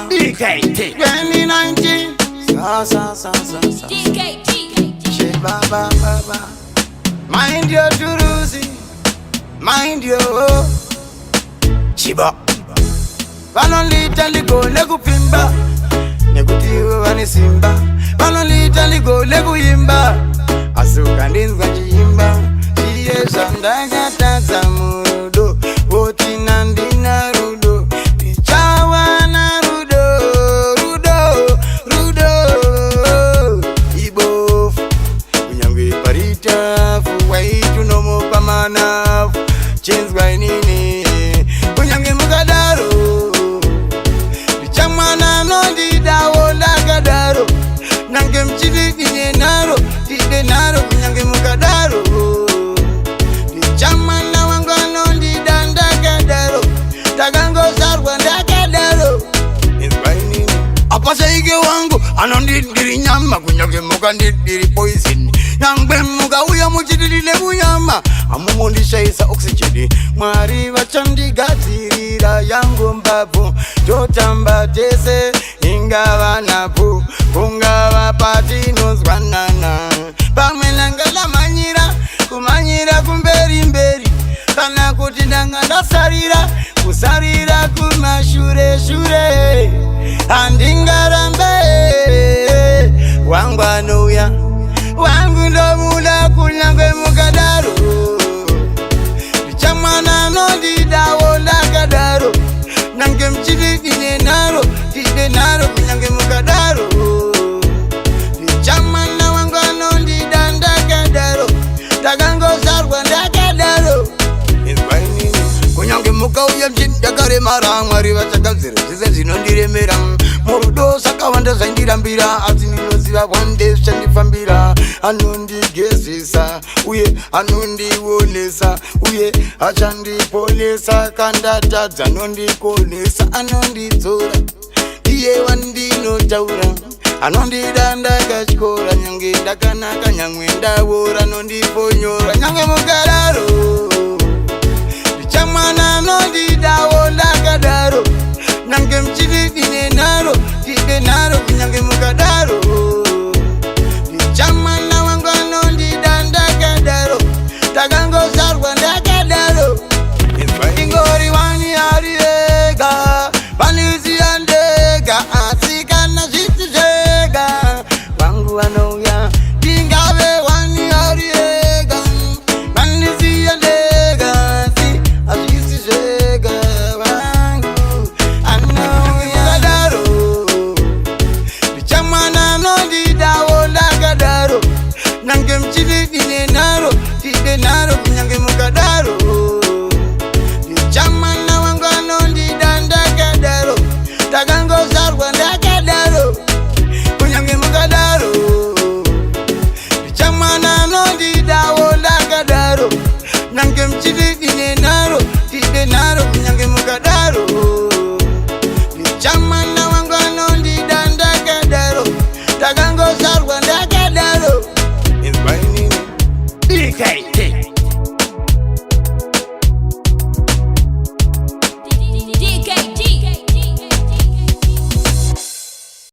DKT 2019. DKT Baba. Mind your Turuzi. Mind your Chiba Balonlita ligo legu pimba Negutiwe wani simba Balonlita ligo legu yimba Asuka ndinzwa chimba Chiye shandaga taza murudo Woti nandina rudo Tichawa na rudo Ibofu Unyangwe parita Fuwaitu nomo pamanafu Chenzwa inini Unyange mukadaro Lichamana nondi dawo lagadaro Nange mchidi dinye naro Tide naro unyange mukadaro Lichamana wangwa nondi dandagadaro Tagango sarwa ndagadaro Nizwa inini Apasa ige wangu Anondi diri nyama Kunyange mukandiri poison Nangbe muka uya mchidilile buyama Amumondi shaisa oxygen Mwari wachandi gatirira yangu mbavu Jotamba tese ingawa napu Kungawa pati nozwanana Pamenangala manyira Kumanyira kumberi mberi Kana kutindangala sarira Kusarira kumashure shure Andingarambe Wangwa nuya Wangu ndo mula kunyangwe mukadaro Lichamana nondi dawo lagadaro Nange mchidi dine naro Tide naro kunyangwe mukadaro Lichamana wangu nondi dandagadaro Tagango sarwa ndagadaro Kunyangwe muka uya mchidagare mara Mwari wachakazire zize zinondire mera Murudo sakawanda zaindirambira Asi ninoziva wande shandifambira Anondigezesa uye anondionesa uye achandipolesa kandatadza anondikonesa anondidzora iye wandinotaura anondidandakachikora nyange ndakanaka nyamwe ndavora anondiponyora nyange mukararo ndichamwana anondidawo ndakadaro nange mchidi dine naro tide naro kunyange mukadaro Ndichamwana wangu anondidandakadaro Tagango sarwa ndakadaro Ingori wani ariega Panizi andega Asikana zitizega Wangu anouya Tingawe wani ariega Panizi andega Asizega Wangu anouya Kadaro Ndichamwana anondidawo lagadaro Nange mchidi dine naro Tide naro kunyange mukadaro